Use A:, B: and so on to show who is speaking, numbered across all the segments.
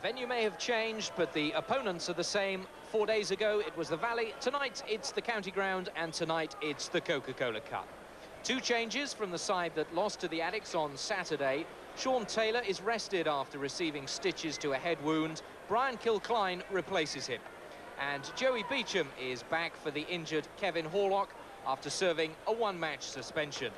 A: venue may have changed, but the opponents are the same. 4 days ago, it was the Valley. Tonight, it's the County Ground, and tonight, it's the Coca-Cola Cup. 2 changes from the side that lost to the Addicts on Saturday. Sean Taylor is rested after receiving stitches to a head wound. Brian Kilcline replaces him. And Joey Beauchamp is back for the injured Kevin Horlock after serving a 1-match suspension.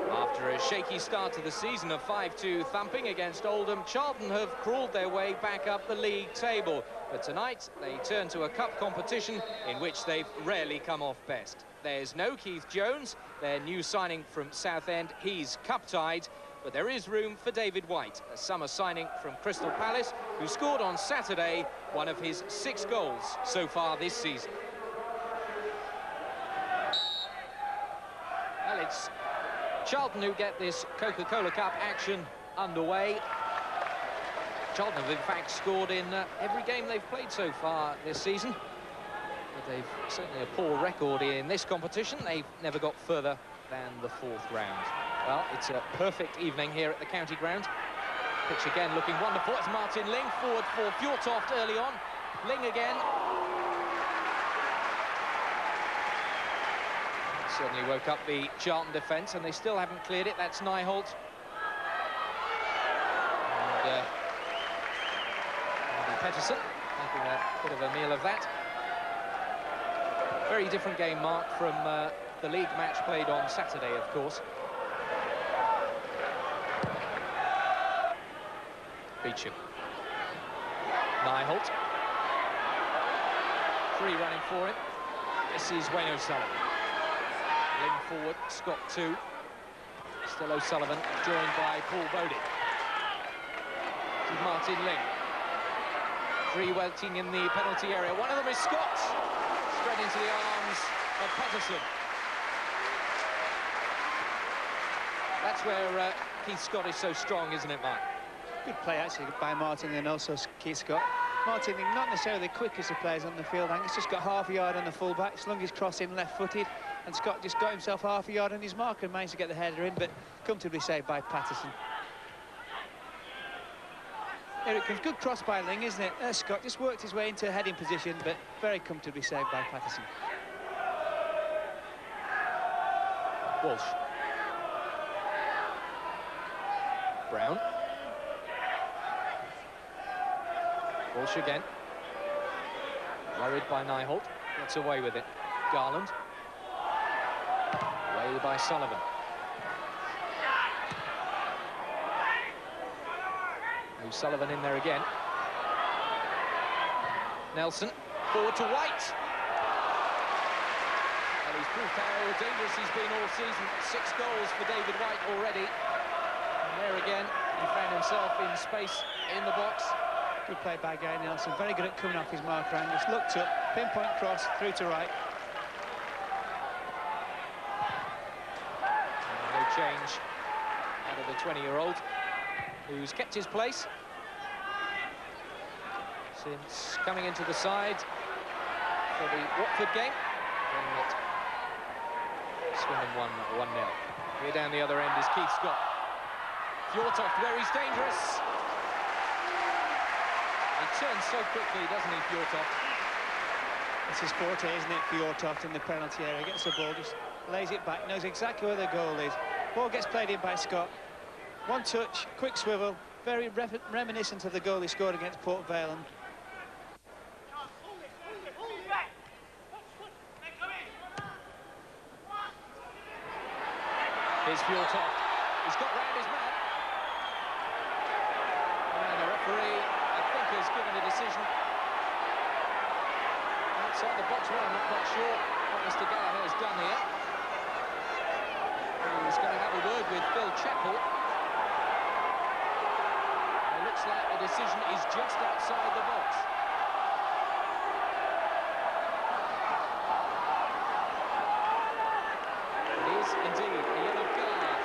A: After a shaky start to the season of 5-2 thumping against Oldham, Charlton have crawled their way back up the league table. But tonight, they turn to a cup competition in which they've rarely come off best. There's no Keith Jones, their new signing from Southend. He's cup-tied, but there is room for David Whyte, a summer signing from Crystal Palace, who scored on Saturday one of his 6 goals so far this season. Well, it's Charlton who get this Coca-Cola Cup action underway. Charlton have in fact scored in every game they've played so far this season. But they've certainly a poor record in this competition. They've never got further than the 4th round. Well, it's a perfect evening here at the County Ground. Pitch again looking wonderful. It's Martin Ling forward for Fjortoft early on. Ling again. Certainly woke up the Charlton defence, and they still haven't cleared it. That's Nijholt. And Petterson making a bit of a meal of that. Very different game, Mark, from the league match played on Saturday, of course. Beauchamp. Nijholt. 3 running for him. This is Wayne O'Sullivan. Ling forward, Scott 2. Still O'Sullivan, joined by Paul Bodin. To Martin Ling. 3 waiting in the penalty area. One of them is Scott. Straight into the arms of Petterson. That's where Keith Scott is so strong, isn't it, Mark?
B: Good play, actually, by Martin and also Keith Scott. Martin, not necessarily the quickest of players on the field. I think he's just got half a yard on the full-back, slung his cross in left-footed, and Scott just got himself half a yard on his mark and managed to get the header in, but comfortably saved by Petterson. Here it comes. Good cross by Ling, isn't it? Scott just worked his way into a heading position, but very comfortably saved by Petterson.
A: Walsh. Brown. Walsh again. Worried by Nijholt. Gets away with it. Garland. Away by Sullivan. O'Sullivan in there again. Nelson. Forward to Whyte. And he's proved how dangerous he's been all season. 6 goals for David Whyte already. And there again, he found himself in space in the box.
B: Good play by Gary Nelson, very good at coming off his mark around, just looked up, pinpoint cross, through to right.
A: And no change out of the 20-year-old, who's kept his place since coming into the side for the Watford game. Swindon won 1-0. Here down the other end is Keith Scott. Fjortoft, where he's dangerous. He turns so quickly, doesn't he, Fjortoft?
B: It's his forte, isn't it, Fjortoft in the penalty area. Gets the ball, just lays it back, knows exactly where the goal is. Ball gets played in by Scott. One touch, quick swivel, very reminiscent of the goal he scored against Port Vale.
A: Here's Fjortoft. He's got round his man. And the referee, I think, has given a decision outside the box. Well, I'm not quite sure what Mr. Gallagher has done here. He's going to have a word with Phil Chapple. It looks like the decision is just outside the box. It is indeed a yellow card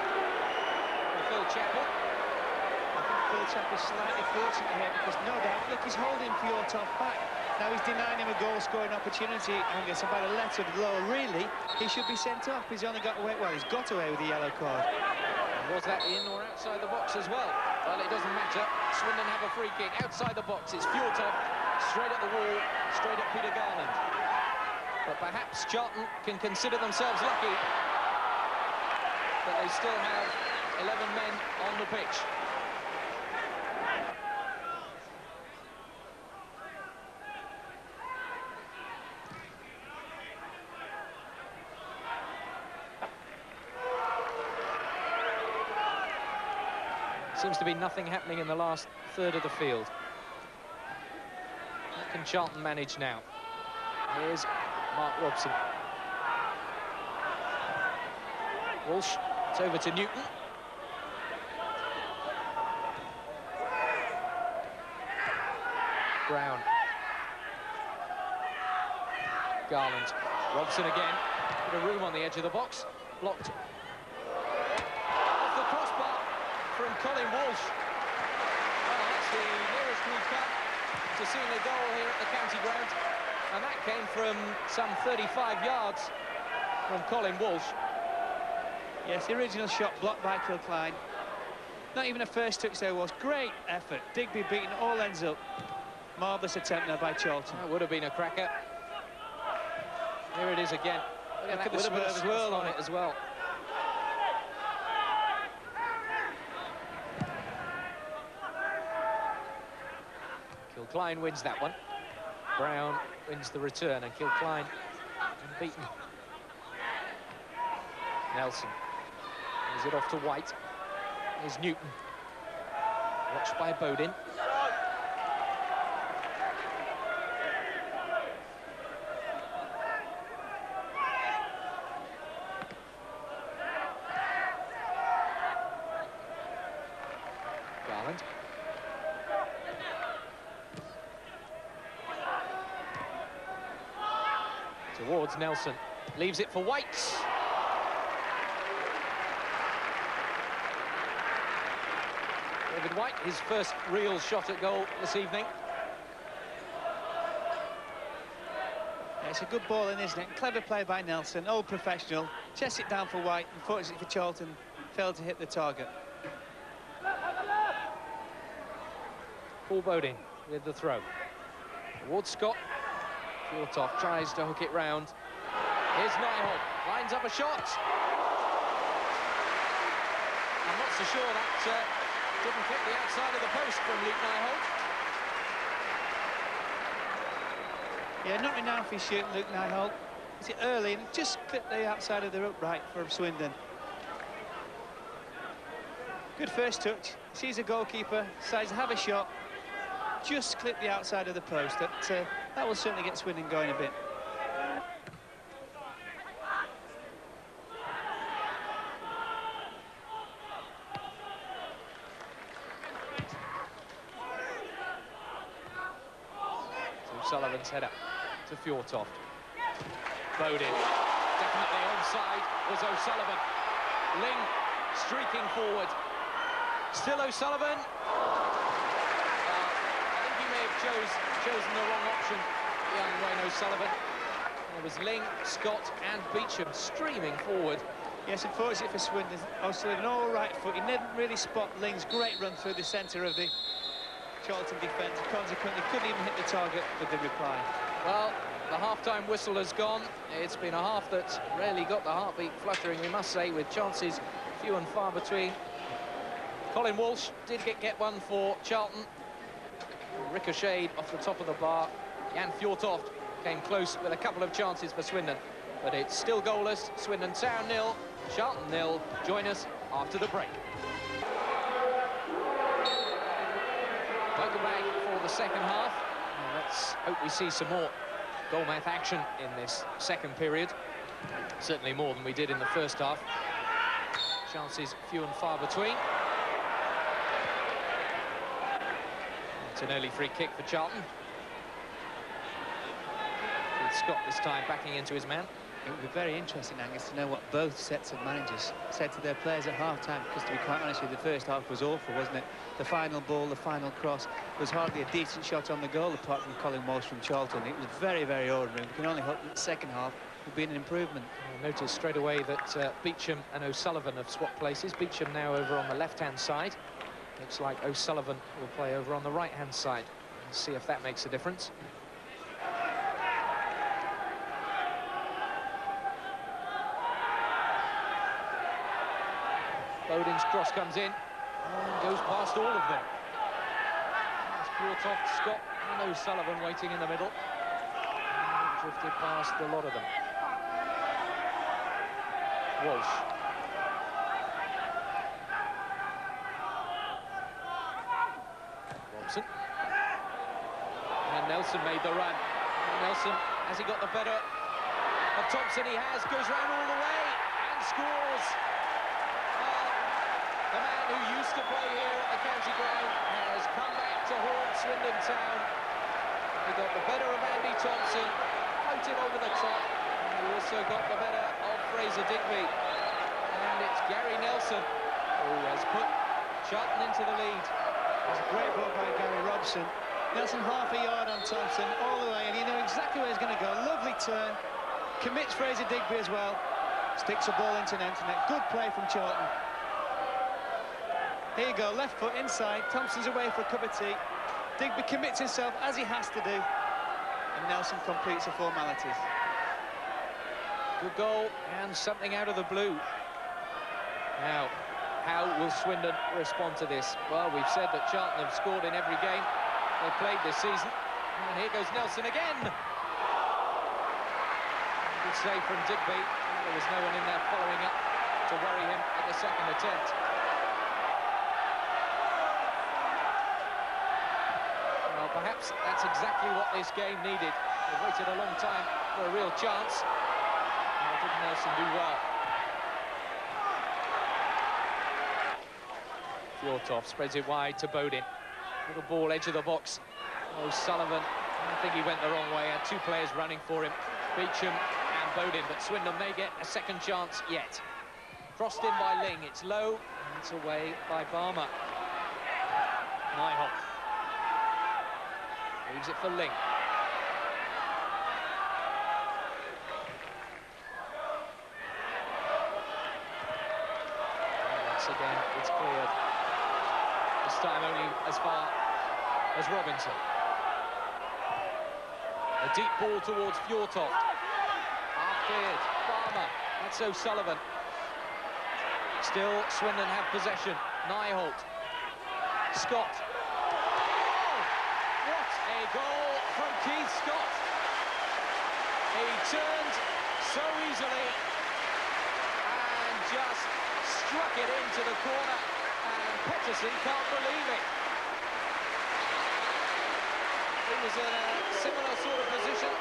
A: for Phil Chapple.
B: I think Phil Chapple's slightly fortunate here because no doubt, look, he's holding Fjortoft back. Now he's denying him a goal-scoring opportunity, and it's about a letter below. Really, he should be sent off. He's only got away, well, he's got away with the yellow card.
A: And Was that in or outside the box as well? Well, it doesn't matter. Swindon have a free kick outside the box. It's Fjortoft, straight at the wall, straight at Peter Garland. But perhaps Charlton can consider themselves lucky that they still have 11 men on the pitch. Seems to be nothing happening in the last third of the field. What can Charlton manage now? Here's Mark Robson. Walsh, it's over to Newton. Brown. Garland. Robson again. Bit of room on the edge of the box. Blocked. Off the crossbar from Colin Walsh. Well, that's the nearest we've come to seeing a goal here at the county ground. And that came from some 35 yards from Colin Walsh.
B: Yes, the original shot blocked by Kilcline. Not even a first touch there was. Great effort. Digby beating all ends up. Marvellous attempt there by Charlton.
A: That would have been a cracker. Here it is again. Look at that, with a swirl on it as well. Kilcline wins that one. Brown wins the return, and Kilcline unbeaten. Nelson. Is it off to Whyte? Here's Newton. Watched by Bodin. Garland. Towards Nelson. Leaves it for Whyte. David Whyte, his first real shot at goal this evening.
B: Yeah, it's a good ball in, isn't it? Clever play by Nelson, old professional. Chests it down for Whyte. Unfortunately for Charlton, failed to hit the target.
A: Paul Bodin with the throw. Towards Scott. Fjortoft tries to hook it round. Here's Nijholt, lines up a shot. I'm not so sure that didn't hit the outside of the post from Luke Nijholt.
B: Yeah, not renowned for his shooting, Luke Nijholt. Is it early and just clipped the outside of the upright for Swindon. Good first touch. Sees a goalkeeper, decides to have a shot. Just clipped the outside of the post. That will certainly get Swindon going a bit.
A: Sullivan's header to Fjortoft. Bodin, definitely onside, was O'Sullivan. Ling streaking forward. Still O'Sullivan. I think he may have chosen the wrong option, young Wayne O'Sullivan. It was Ling, Scott and Beauchamp streaming forward.
B: Yes, unfortunately for Swindon, O'Sullivan all right foot. He didn't really spot Ling's great run through the centre of the Charlton defence. Consequently, couldn't even hit the target with the reply.
A: Well, the half-time whistle has gone. It's been a half that's rarely got the heartbeat fluttering, we must say, with chances few and far between. Colin Walsh did get one for Charlton. Ricocheted off the top of the bar. Jan Fjortoft came close with a couple of chances for Swindon. But it's still goalless. Swindon Town 0, Charlton 0. Join us after the break. Welcome back for the second half. Let's hope we see some more goal-mouth action in this second period. Certainly more than we did in the first half. Chances few and far between. It's an early free kick for Charlton. With Scott this time backing into his man.
B: It would be very interesting, Angus, to know what both sets of managers said to their players at half-time, because to be quite honest with you, the first half was awful, wasn't it? The final ball, the final cross, was hardly a decent shot on the goal, apart from Colin Walsh from Charlton. It was very, very ordinary. We can only hope that the second half would be an improvement.
A: I noticed straight away that Beauchamp and O'Sullivan have swapped places. Beauchamp now over on the left-hand side. Looks like O'Sullivan will play over on the right-hand side. Let's see if that makes a difference. Bodin's cross comes in and goes past all of them. It's Fjortoft, Scott and O'Sullivan waiting in the middle. And drifted past a lot of them. Walsh. Robson. And Nelson made the run. And Nelson, has he got the better of Thomson? He has, goes round all the way and scores. The man who used to play here at the county ground has come back to haunt Swindon town. He got the better of Andy Thomson, floated over the top, and he also got the better of Fraser Digby. And it's Gary Nelson who has put Charlton into the lead.
B: It was a great ball by Gary Robson. Nelson half a yard on Thomson all the way, and he knew exactly where he's going to go. Lovely turn, commits Fraser Digby as well, sticks a ball into an empty net. Good play from Charlton. Here you go, left foot inside, Thomson's away for a cup of tea. Digby commits himself as he has to do, and Nelson completes the formalities.
A: Good goal, and something out of the blue. Now, how will Swindon respond to this? Well, we've said that Charlton have scored in every game they've played this season. And here goes Nelson again. Good save from Digby. There was no one in there following up to worry him at the second attempt. Perhaps that's exactly what this game needed. They waited a long time for a real chance. And didn't Nelson do well? Fjortoft spreads it wide to Bodin. Little ball, edge of the box. O'Sullivan, I think he went the wrong way. Had two players running for him, Beauchamp and Bodin, but Swindon may get a second chance yet. Crossed in by Ling, it's low, and it's away by Balmer. Nijholt. Leaves it for Ling. Once again, it's cleared. This time only as far as Robinson. A deep ball towards Fjortoft. Half cleared. Balmer. That's O'Sullivan. Still, Swindon have possession. Nijholt. Scott. A goal from Keith Scott. He turned so easily and just struck it into the corner, and Petterson can't believe it. He was in a similar sort of position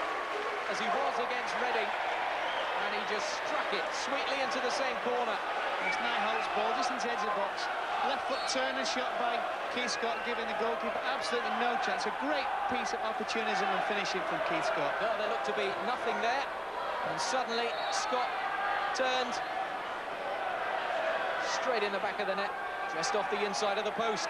A: as he was against Reading, and he just struck it sweetly into the same corner.
B: It's Nijholt's ball, just into the edge of the box. Left foot turn and shot by Keith Scott, giving the goalkeeper absolutely no chance. A great piece of opportunism and finishing from Keith Scott.
A: Well, there looked to be nothing there, and suddenly Scott turned straight in the back of the net, just off the inside of the post.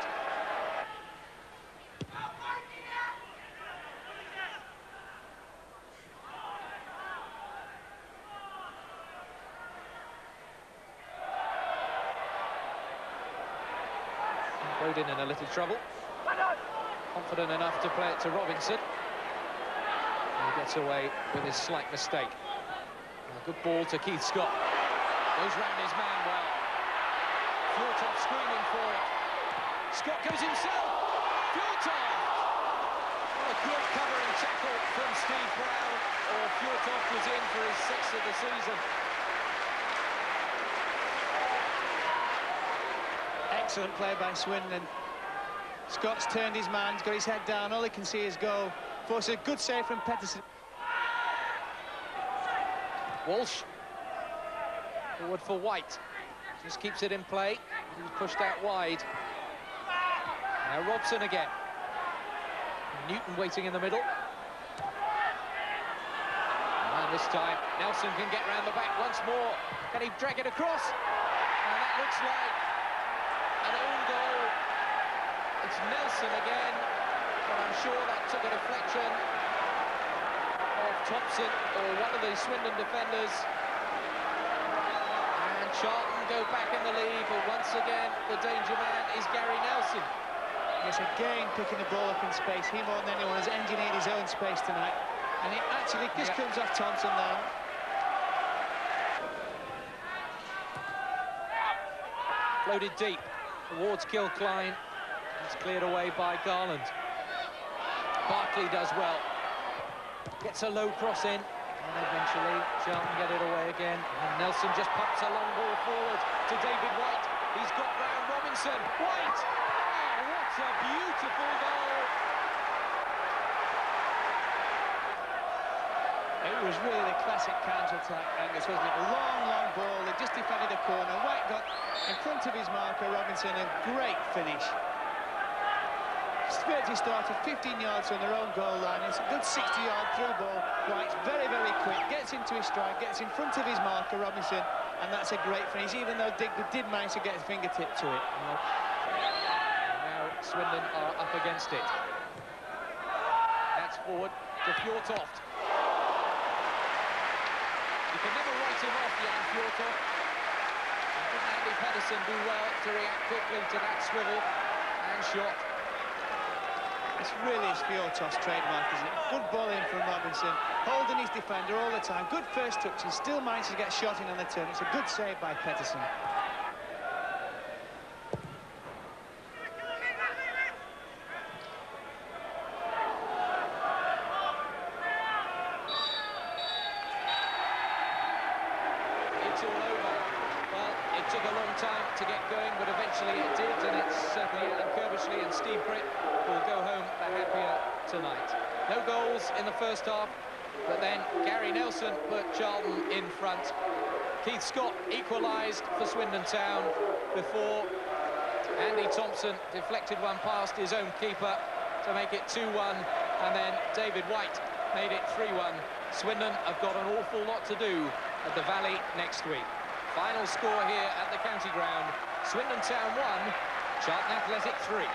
A: Bodin in a little trouble. Confident enough to play it to Robinson. And he gets away with his slight mistake. And a good ball to Keith Scott. Goes round his man well. Fjortoft screaming for it. Scott goes himself. Fjortoft! What a good covering tackle from Steve Brown. Or Fjortoft was in for his 6th of the season.
B: Excellent play by Swindon. Scott's turned his man, he's got his head down, all he can see is goal. Forces a good save from Petterson.
A: Walsh. Forward for Whyte. Just keeps it in play. He's pushed out wide. Now Robson again. Newton waiting in the middle. And this time, Nelson can get round the back once more. Can he drag it across? And that looks like an own goal. It's Nelson again, but I'm sure that took a deflection of Thomson or one of the Swindon defenders. And Charlton go back in the lead, but once again, the danger man is Gary Nelson.
B: Yes, again, picking the ball up in space. He, more than anyone, has engineered his own space tonight. And it actually just comes off Thomson now.
A: Floated deep towards Kilcline. It's cleared away by Garland. Berkley does well. Gets a low cross in. And eventually, Charlton get it away again. And Nelson just pops a long ball forward to David Whyte. He's got round Robinson. Whyte! Oh, what a beautiful goal!
B: It was really the classic counter-attack, Angus, wasn't it? A long, long ball. They just defended a corner. Whyte got in front of his marker, Robinson, a great finish. Virtually started 15 yards from their own goal line. It's a good 60-yard through ball. Whyte's very, very quick, gets into his stride, gets in front of his marker, Robinson, and that's a great finish, even though Digby did manage to get his fingertip to it.
A: Now Swindon are up against it. That's forward to Fjortoft. You can never write him off, young Fjortoft. Didn't Andy Petterson do well to react quickly to that swivel and shot?
B: It's really his Fjortoft's trademark, isn't it? Good ball in from Robinson, holding his defender all the time. Good first touch, and still manages to get shot in on the turn. It's a good save by Petterson.
A: It's all over. Well, it took a long time to get going, but eventually it did, and it's certainly Alan Kirbishley and Steve Britt will go home the happier tonight. No goals in the first half, but then Gary Nelson put Charlton in front. Keith Scott equalised for Swindon Town before Andy Thomson deflected one past his own keeper to make it 2-1, and then David Whyte made it 3-1. Swindon have got an awful lot to do at the Valley next week. Final score here at the County Ground: Swindon Town 1, Charlton Athletic 3.